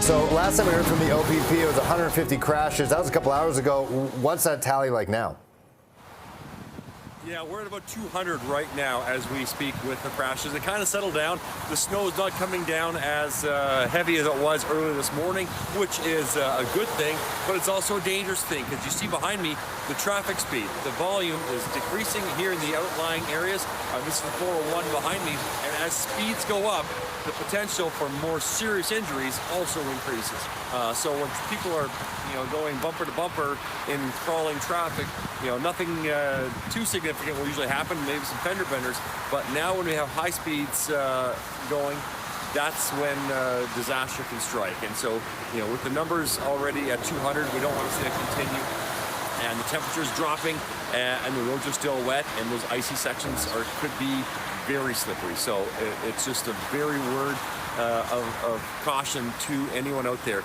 So last time we heard from the OPP, it was 150 crashes. That was a couple hours ago. What's that tally like now? Yeah, we're at about 200 right now as we speak with the crashes. It kind of settled down. The snow is not coming down as heavy as it was earlier this morning, which is a good thing, but it's also a dangerous thing because you see behind me the traffic speed. The volume is decreasing here in the outlying areas. This is the 401 behind me, and as speeds go up, the potential for more serious injuries also increases. So when people are, going bumper to bumper in crawling traffic, nothing too significant will usually happen, maybe some fender benders. But now when we have high speeds going, that's when disaster can strike. And so, with the numbers already at 200, we don't want to see that continue. And the temperature's dropping, and the roads are still wet, and those icy sections could be very slippery. So it's just a very word of caution to anyone out there.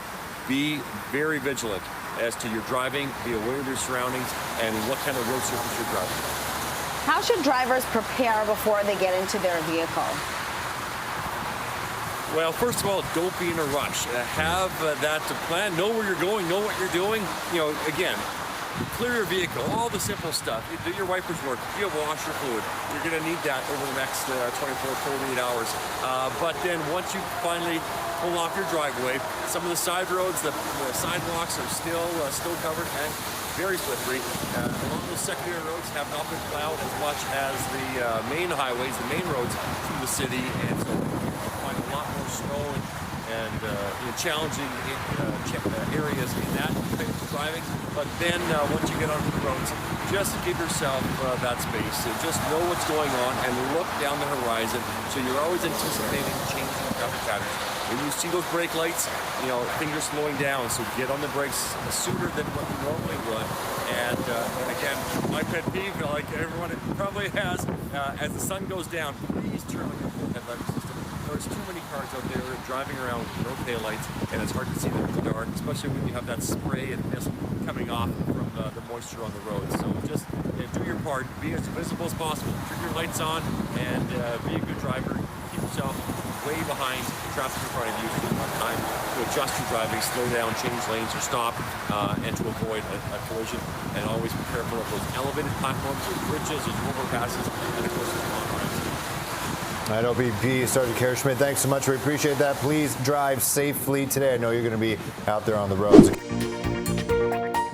Be very vigilant as to your driving, be aware of your surroundings, and what kind of road surface you're driving. How should drivers prepare before they get into their vehicle? Well, first of all, don't be in a rush. Have that to plan. Know where you're going, know what you're doing. Again, clear your vehicle, all the simple stuff. Do your wipers work? Do you have washer fluid? You're going to need that over the next 24, 48 hours. But then once you finally pull off your driveway, some of the side roads, the sidewalks are still covered and very slippery. Along those secondary roads have not been plowed as much as the main highways, the main roads through the city, and so you find a lot more snow and challenging areas in that type of driving. But then once you get onto the roads, just give yourself that space. Just know what's going on and look down the horizon, so you're always anticipating changing traffic patterns. When you see those brake lights, things are slowing down, so get on the brakes sooner than what you normally would. And again, my pet peeve, like everyone probably has, as the sun goes down, please turn on your full headlight system. There's too many cars out there driving around with no taillights, and it's hard to see them in the dark, especially when you have that spray and mist coming off from the moisture on the road. So just do your part, be as visible as possible, turn your lights on, and be a good driver. Keep yourself way behind traffic in front of you, so you have time to adjust your driving, slow down, change lanes, or stop, and to avoid a collision. And always be careful of those elevated platforms, those bridges, those overpasses, and of course, the long ramps. All right, OPP Sergeant Kerry Schmidt, thanks so much. We appreciate that. Please drive safely today. I know you're going to be out there on the roads.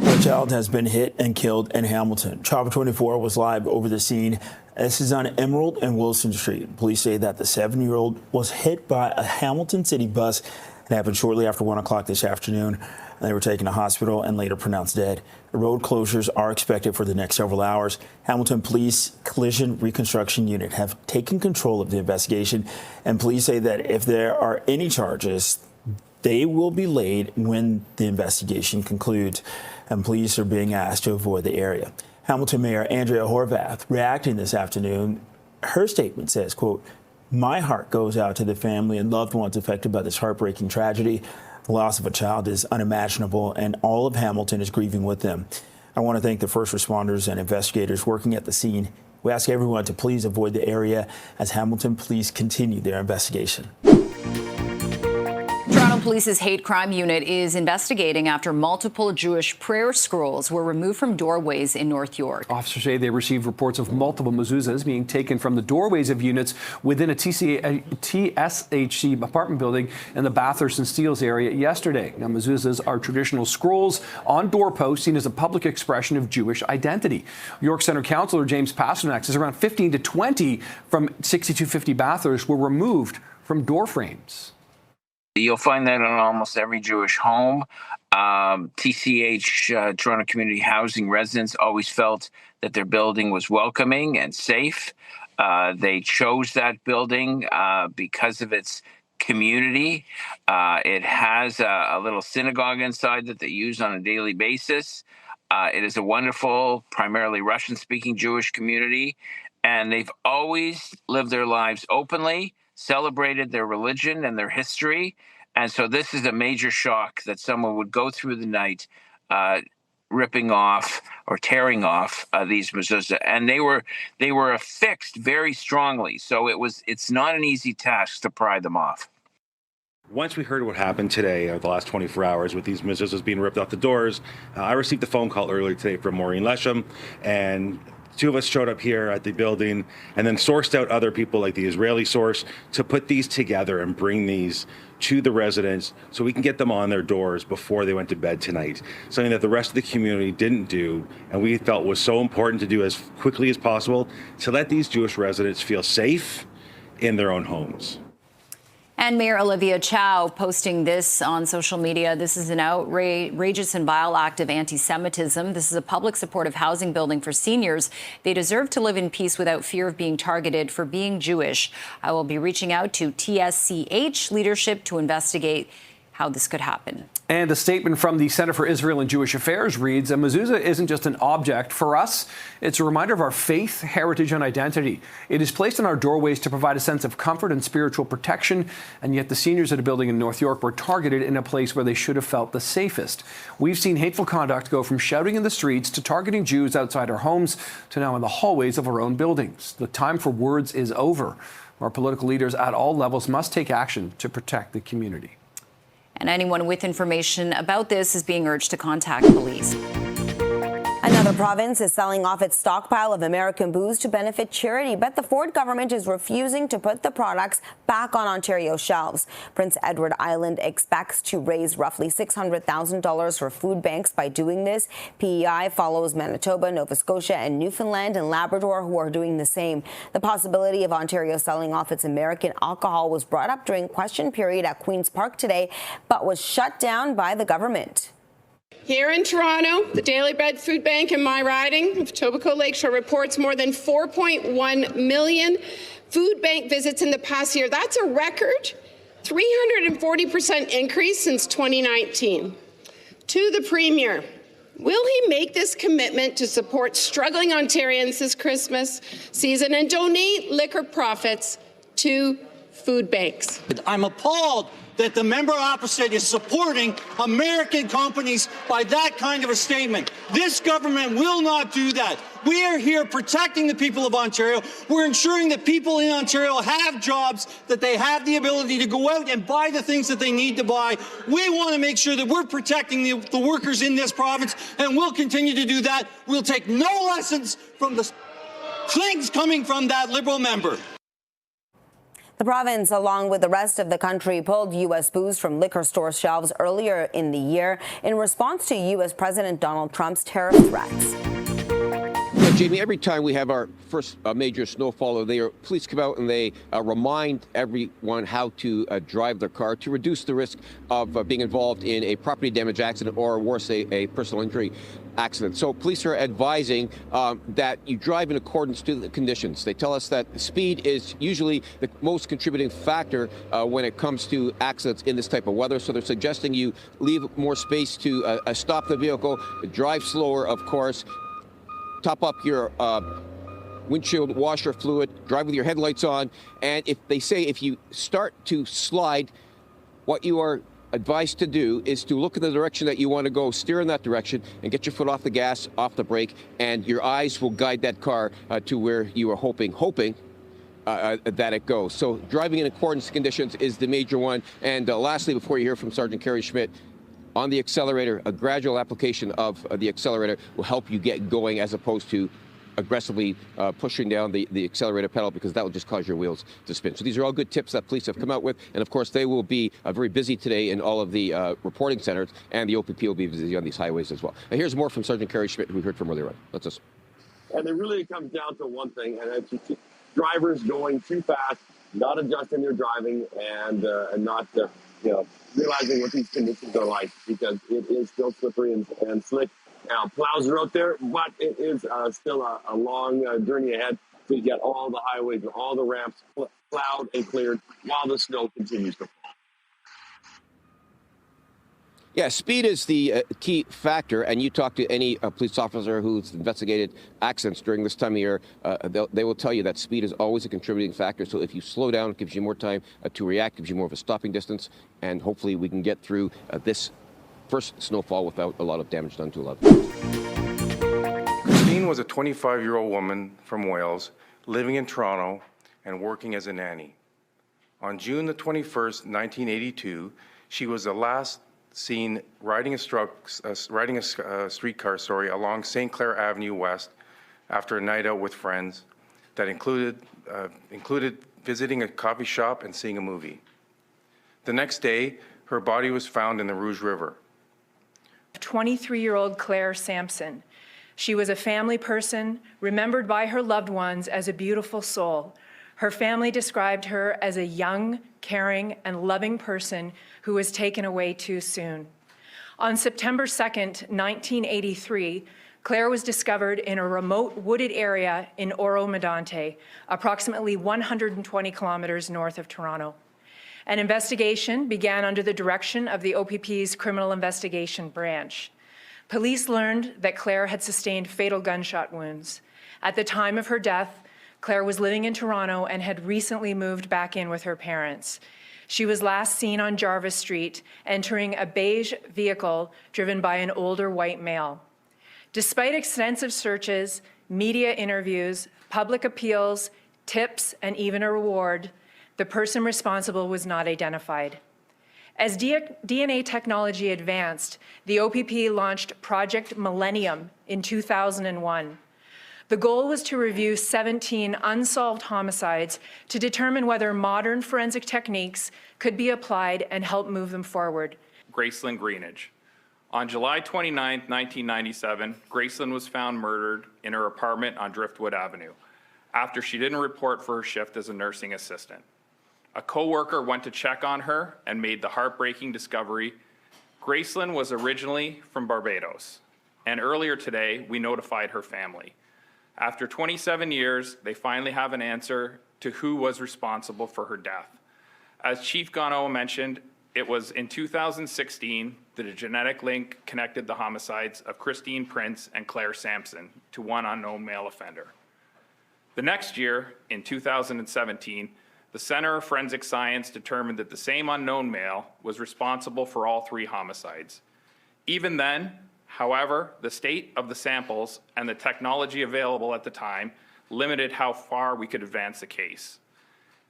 A child has been hit and killed in Hamilton. CP24 was live over the scene. This is on Emerald and Wilson Street. Police say that the 7-year-old was hit by a Hamilton city bus. It happened shortly after 1 o'clock this afternoon. They were taken to hospital and later pronounced dead. The road closures are expected for the next several hours. Hamilton Police Collision Reconstruction Unit have taken control of the investigation, and police say that if there are any charges, they will be laid when the investigation concludes, and police are being asked to avoid the area. Hamilton Mayor Andrea Horvath reacting this afternoon. Her statement says, quote, "My heart goes out to the family and loved ones affected by this heartbreaking tragedy. The loss of a child is unimaginable, and all of Hamilton is grieving with them. I want to thank the first responders and investigators working at the scene. We ask everyone to please avoid the area as Hamilton police continue their investigation." Toronto Police's hate crime unit is investigating after multiple Jewish prayer scrolls were removed from doorways in North York. Officers say they received reports of multiple mezuzahs being taken from the doorways of units within a TSHC apartment building in the Bathurst and Steeles area yesterday. Now, mezuzahs are traditional scrolls on doorposts seen as a public expression of Jewish identity. York Centre Councillor James Pasternak says around 15 to 20 from 6250 Bathurst were removed from door frames. You'll find that in almost every Jewish home. Toronto Community Housing residents always felt that their building was welcoming and safe. They chose that building because of its community. It has a little synagogue inside that they use on a daily basis. It is a wonderful, primarily Russian-speaking Jewish community, and they've always lived their lives openly, celebrated their religion and their history. And so this is a major shock that someone would go through the night ripping off or tearing off these mezuzah. And they were affixed very strongly. So it's not an easy task to pry them off. Once we heard what happened today, the last 24 hours, with these mezuzahs being ripped off the doors, I received a phone call earlier today from Maureen Lesham, and two of us showed up here at the building and then sourced out other people like the Israeli source to put these together and bring these to the residents so we can get them on their doors before they went to bed tonight. Something that the rest of the community didn't do, and we felt was so important to do as quickly as possible to let these Jewish residents feel safe in their own homes. And Mayor Olivia Chow posting this on social media. This is an outrageous and vile act of anti-Semitism. This is a public supportive housing building for seniors. They deserve to live in peace without fear of being targeted for being Jewish. I will be reaching out to TSCH leadership to investigate how this could happen. And a statement from the Center for Israel and Jewish Affairs reads, a mezuzah isn't just an object. For us, it's a reminder of our faith, heritage, and identity. It is placed in our doorways to provide a sense of comfort and spiritual protection, and yet the seniors at a building in North York were targeted in a place where they should have felt the safest. We've seen hateful conduct go from shouting in the streets to targeting Jews outside our homes to now in the hallways of our own buildings. The time for words is over. Our political leaders at all levels must take action to protect the community. And anyone with information about this is being urged to contact police. Another province is selling off its stockpile of American booze to benefit charity, but the Ford government is refusing to put the products back on Ontario shelves. Prince Edward Island expects to raise roughly $600,000 for food banks by doing this. PEI follows Manitoba, Nova Scotia, and Newfoundland and Labrador, who are doing the same. The possibility of Ontario selling off its American alcohol was brought up during question period at Queen's Park today, but was shut down by the government. Here in Toronto, the Daily Bread Food Bank in my riding of Etobicoke Lakeshore reports more than 4.1 million food bank visits in the past year. That's a record 340% increase since 2019. To the Premier, will he make this commitment to support struggling Ontarians this Christmas season and donate liquor profits to food banks? I'm appalled that the member opposite is supporting American companies by that kind of a statement. This government will not do that. We are here protecting the people of Ontario. We're ensuring that people in Ontario have jobs, that they have the ability to go out and buy the things that they need to buy. We want to make sure that we're protecting the workers in this province, and we'll continue to do that. We'll take no lessons from the things coming from that Liberal member. The province, along with the rest of the country, pulled U.S. booze from liquor store shelves earlier in the year in response to U.S. President Donald Trump's tariff threats. Yeah, Jamie, every time we have our first major snowfall, police come out and they remind everyone how to drive their car to reduce the risk of being involved in a property damage accident or, worse, a personal injury accident. So police are advising that you drive in accordance to the conditions. They tell us that speed is usually the most contributing factor when it comes to accidents in this type of weather. So they're suggesting you leave more space to stop the vehicle, drive slower, of course, top up your windshield washer fluid, drive with your headlights on, and if you start to slide, what you are advised to do is to look in the direction that you want to go, steer in that direction, and get your foot off the gas, off the brake, and your eyes will guide that car to where you are hoping that it goes. So driving in accordance to conditions is the major one. And lastly, before you hear from Sergeant Kerry Schmidt, on the accelerator, a gradual application of the accelerator will help you get going as opposed to aggressively pushing down the accelerator pedal, because that will just cause your wheels to spin. So these are all good tips that police have come out with. And of course, they will be very busy today in all of the reporting centers, and the OPP will be busy on these highways as well. And here's more from Sergeant Kerry Schmidt, who we heard from earlier on. Let's listen. And it really comes down to one thing, and it's just drivers going too fast, not adjusting their driving, and not realizing what these conditions are like, because it is still slippery and slick. Plows are out there, but it is still a long journey ahead to get all the highways and all the ramps plowed and cleared while the snow continues to fall. Yeah, speed is the key factor, and you talk to any police officer who's investigated accidents during this time of year, they will tell you that speed is always a contributing factor. So if you slow down, it gives you more time to react, gives you more of a stopping distance, and hopefully we can get through this first snowfall without a lot of damage done to a lot of people. Christine was a 25-year-old woman from Wales living in Toronto and working as a nanny. On June the 21st, 1982, she was the last seen riding a streetcar along St. Clair Avenue West after a night out with friends that included visiting a coffee shop and seeing a movie. The next day, her body was found in the Rouge River. 23-year-old Claire Sampson. She was a family person, remembered by her loved ones as a beautiful soul. Her family described her as a young, caring, and loving person who was taken away too soon. On September 2nd, 1983, Claire was discovered in a remote wooded area in Oro-Medonte, approximately 120 kilometers north of Toronto. An investigation began under the direction of the OPP's Criminal Investigation Branch. Police learned that Claire had sustained fatal gunshot wounds. At the time of her death, Claire was living in Toronto and had recently moved back in with her parents. She was last seen on Jarvis Street, entering a beige vehicle driven by an older white male. Despite extensive searches, media interviews, public appeals, tips, and even a reward, the person responsible was not identified. As DNA technology advanced, the OPP launched Project Millennium in 2001. The goal was to review 17 unsolved homicides to determine whether modern forensic techniques could be applied and help move them forward. Gracelyn Greenidge. On July 29, 1997, Gracelyn was found murdered in her apartment on Driftwood Avenue after she didn't report for her shift as a nursing assistant. A co-worker went to check on her and made the heartbreaking discovery. Gracelyn was originally from Barbados, and earlier today, we notified her family. After 27 years, they finally have an answer to who was responsible for her death. As Chief Gano mentioned, it was in 2016 that a genetic link connected the homicides of Christine Prince and Claire Sampson to one unknown male offender. The next year, in 2017, the Center of Forensic Science determined that the same unknown male was responsible for all 3 homicides. Even then, however, the state of the samples and the technology available at the time limited how far we could advance the case.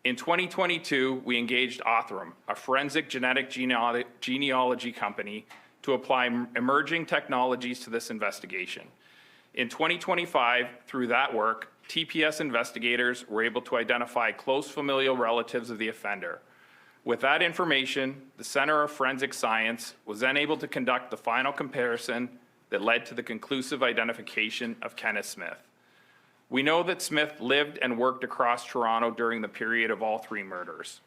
In 2022, we engaged Othram, a forensic genetic genealogy company, to apply emerging technologies to this investigation. In 2025, through that work, TPS investigators were able to identify close familial relatives of the offender. With that information, the Center of Forensic Science was then able to conduct the final comparison that led to the conclusive identification of Kenneth Smith. We know that Smith lived and worked across Toronto during the period of all 3 murders.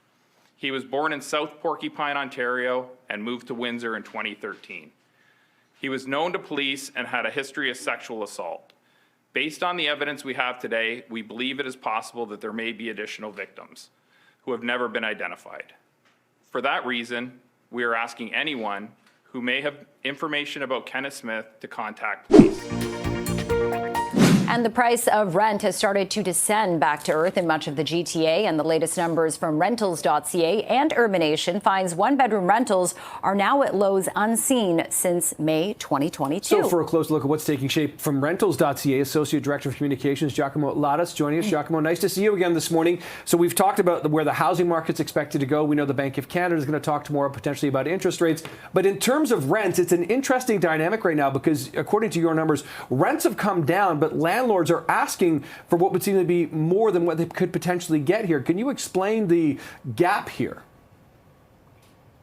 He was born in South Porcupine, Ontario, and moved to Windsor in 2013. He was known to police and had a history of sexual assault. Based on the evidence we have today, we believe it is possible that there may be additional victims who have never been identified. For that reason, we are asking anyone who may have information about Kenneth Smith to contact police. And the price of rent has started to descend back to earth in much of the GTA. And the latest numbers from rentals.ca and Urbanation finds one-bedroom rentals are now at lows unseen since May 2022. So for a close look at what's taking shape from rentals.ca, Associate Director of Communications Giacomo Ladas joining us. Giacomo, nice to see you again this morning. So we've talked about where the housing market's expected to go. We know the Bank of Canada is going to talk tomorrow potentially about interest rates. But in terms of rents, it's an interesting dynamic right now because according to your numbers, rents have come down, but landlords are asking for what would seem to be more than what they could potentially get here. Can you explain the gap here?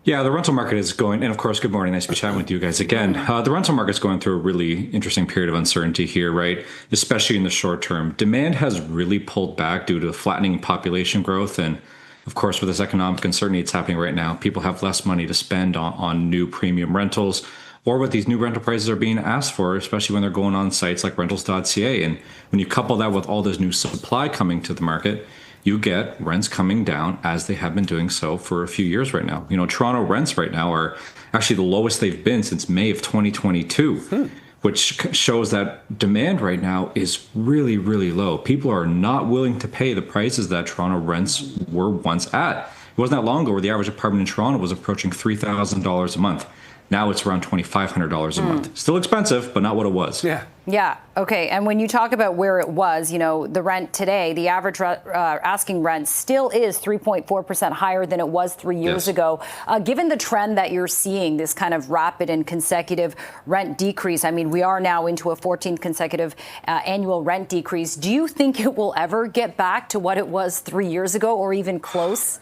Yeah, the rental market is going, and of course, good morning. Nice to be chatting with you guys again. The rental market's going through a really interesting period of uncertainty here, right? Especially in the short term. Demand has really pulled back due to flattening population growth. And of course, with this economic uncertainty that's happening right now, people have less money to spend on new premium rentals or what these new rental prices are being asked for, especially when they're going on sites like rentals.ca. And when you couple that with all this new supply coming to the market, you get rents coming down as they have been doing so for a few years right now. You know, Toronto rents right now are actually the lowest they've been since May of 2022, which shows that demand right now is really, really low. People are not willing to pay the prices that Toronto rents were once at. It wasn't that long ago where the average apartment in Toronto was approaching $3,000 a month. Now it's around $2,500 a month. Still expensive, but not what it was. Yeah. Okay. And when you talk about where it was, you know, the rent today, the average asking rent still is 3.4% higher than it was 3 years ago. Given the trend that you're seeing, this kind of rapid and consecutive rent decrease, I mean, we are now into a 14th consecutive annual rent decrease. Do you think it will ever get back to what it was 3 years ago or even close?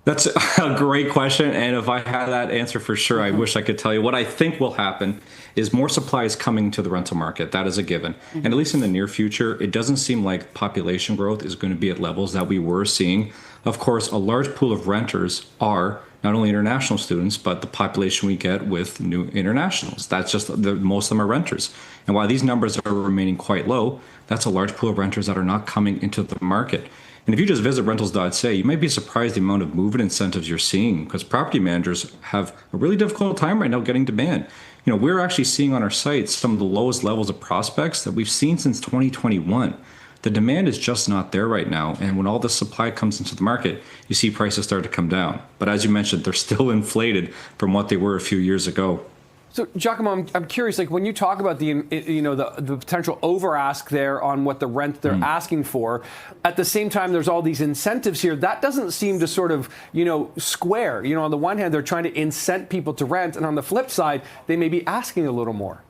That's a great question, and if I had that answer for sure, I wish I could tell you. What I think will happen is more supply is coming to the rental market. That is a given. And at least in the near future, it doesn't seem like population growth is going to be at levels that we were seeing. Of course, a large pool of renters are not only international students, but the population we get with new internationals. That's just most of them are renters. And while these numbers are remaining quite low, that's a large pool of renters that are not coming into the market. And if you just visit rentals.ca, you might be surprised the amount of move-in incentives you're seeing, because property managers have a really difficult time right now getting demand. You know, we're actually seeing on our site some of the lowest levels of prospects that we've seen since 2021. The demand is just not there right now. And when all the supply comes into the market, you see prices start to come down. But as you mentioned, they're still inflated from what they were a few years ago. So, Giacomo, I'm curious, like when you talk about the potential over ask there on what the rent they're asking for, at the same time, there's all these incentives here. That doesn't seem to sort of, square. On the one hand, they're trying to incent people to rent, and on the flip side, they may be asking a little more.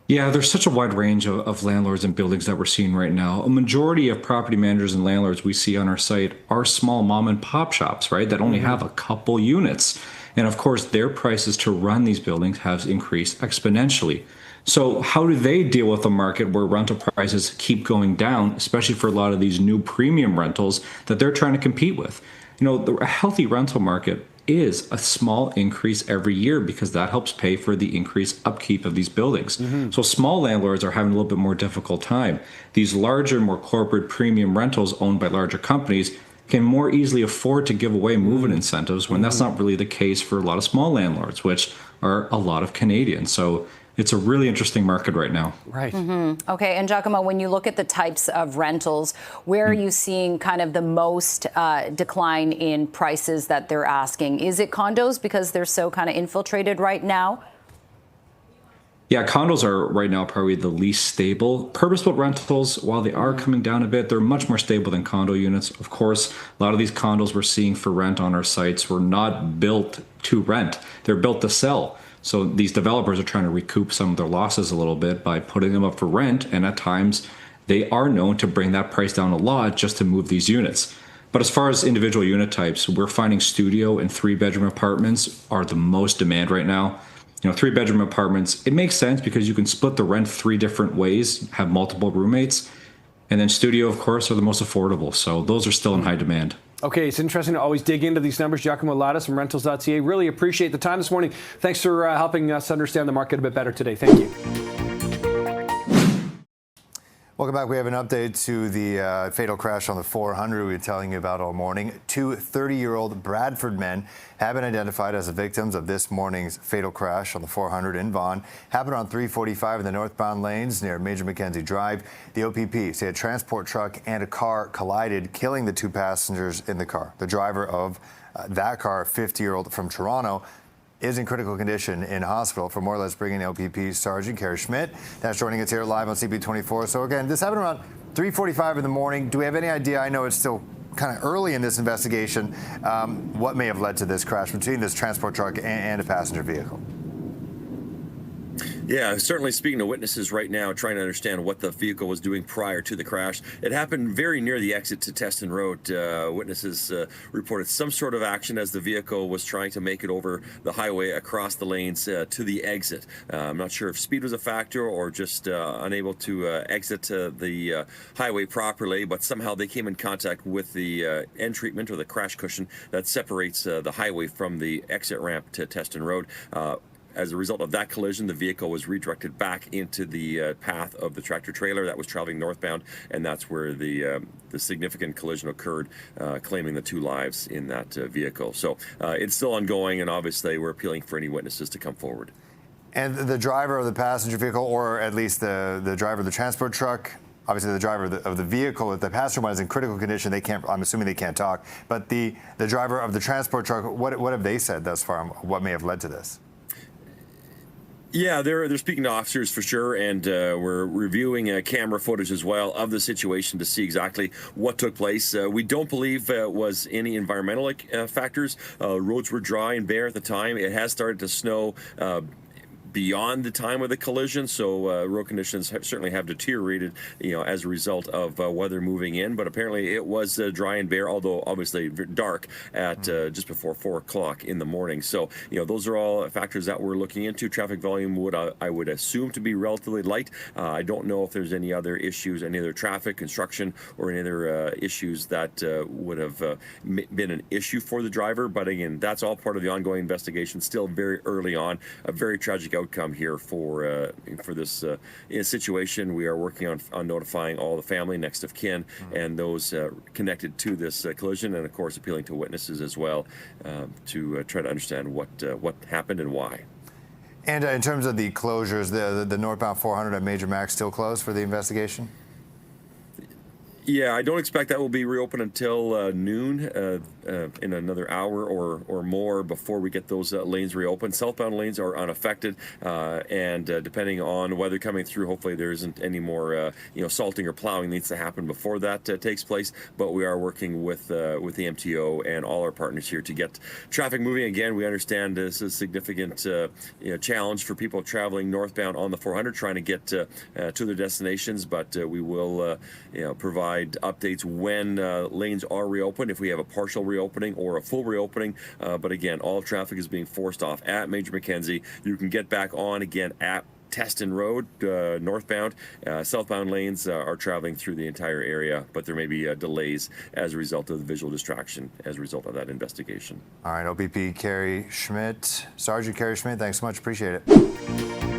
Yeah, there's such a wide range of landlords and buildings that we're seeing right now. A majority of property managers and landlords we see on our site are small mom and pop shops, right, that only have a couple units. And of course, their prices to run these buildings have increased exponentially. So how do they deal with a market where rental prices keep going down, especially for a lot of these new premium rentals that they're trying to compete with? A healthy rental market is a small increase every year because that helps pay for the increased upkeep of these buildings. So small landlords are having a little bit more difficult time. These larger, more corporate premium rentals owned by larger companies can more easily afford to give away move-in incentives when that's not really the case for a lot of small landlords, which are a lot of Canadians. So it's a really interesting market right now. Right. Okay. And Giacomo, when you look at the types of rentals, where are you seeing kind of the most decline in prices that they're asking? Is it condos because they're so kind of infiltrated right now? Yeah, condos are right now probably the least stable. Purpose-built rentals, while they are coming down a bit, they're much more stable than condo units. Of course, a lot of these condos we're seeing for rent on our sites were not built to rent. They're built to sell. So these developers are trying to recoup some of their losses a little bit by putting them up for rent. And at times, they are known to bring that price down a lot just to move these units. But as far as individual unit types, we're finding studio and 3-bedroom apartments are the most demand right now. 3-bedroom apartments, it makes sense because you can split the rent 3 different ways, have multiple roommates. And then studio, of course, are the most affordable. So those are still in high demand. Okay, it's interesting to always dig into these numbers. Giacomo Lattis from rentals.ca. Really appreciate the time this morning. Thanks for helping us understand the market a bit better today. Thank you. Welcome back. We have an update to the fatal crash on the 400 we were telling you about all morning. 2 30-year-old Bradford men have been identified as the victims of this morning's fatal crash on the 400 in Vaughan. Happened on 345 in the northbound lanes near Major Mackenzie Drive. The OPP say a transport truck and a car collided, killing the 2 passengers in the car. The driver of that car, a 50-year-old from Toronto, is in critical condition in hospital. For more, let's bring in LPP Sergeant Kerry Schmidt. That's joining us here live on CP24. So again, this happened around 3:45 in the morning. Do we have any idea? I know it's still kind of early in this investigation. What may have led to this crash between this transport truck and a passenger vehicle? Yeah, certainly speaking to witnesses right now, trying to understand what the vehicle was doing prior to the crash. It happened very near the exit to Teston Road. Witnesses reported some sort of action as the vehicle was trying to make it over the highway across the lanes to the exit. I'm not sure if speed was a factor or just unable to exit the highway properly, but somehow they came in contact with the end treatment or the crash cushion that separates the highway from the exit ramp to Teston Road. As a result of that collision, the vehicle was redirected back into the path of the tractor trailer that was traveling northbound, and that's where the significant collision occurred, claiming the 2 lives in that vehicle. So it's still ongoing, and obviously we're appealing for any witnesses to come forward. And the driver of the passenger vehicle, or at least the driver of the transport truck, obviously the driver of the vehicle, if the passenger one is in critical condition, they can't. I'm assuming they can't talk. But the driver of the transport truck, what have they said thus far? What may have led to this? Yeah, they're speaking to officers for sure, and we're reviewing camera footage as well of the situation to see exactly what took place. We don't believe it was any environmental factors. Roads were dry and bare at the time. It has started to snow beyond the time of the collision, so road conditions certainly have deteriorated, as a result of weather moving in. But apparently it was dry and bare, although obviously dark at just before 4 o'clock in the morning. So those are all factors that we're looking into. Traffic volume I would assume to be relatively light. I don't know if there's any other issues, any other traffic, construction, or any other issues that would have been an issue for the driver. But again, that's all part of the ongoing investigation. Still very early on. A very tragic outcome here for this situation. We are working on notifying all the family, next of kin, and those connected to this collision, and of course appealing to witnesses as well to try to understand what happened and why. And in terms of the closures, the northbound 400 at Major Mac still closed for the investigation? Yeah, I don't expect that will be reopened until noon, in another hour or more before we get those lanes reopened. Southbound lanes are unaffected, and depending on weather coming through, hopefully there isn't any more salting or plowing needs to happen before that takes place. But we are working with the MTO and all our partners here to get traffic moving again. We understand this is a significant challenge for people traveling northbound on the 400, trying to get to their destinations. But we will provide updates when lanes are reopened, if we have a partial reopening or a full reopening. But again, all traffic is being forced off at Major Mackenzie. You can get back on again at Teston Road, northbound. Southbound lanes are traveling through the entire area, but there may be delays as a result of the visual distraction as a result of that investigation. All right, OPP Kerry Schmidt. Sergeant Kerry Schmidt, thanks so much. Appreciate it.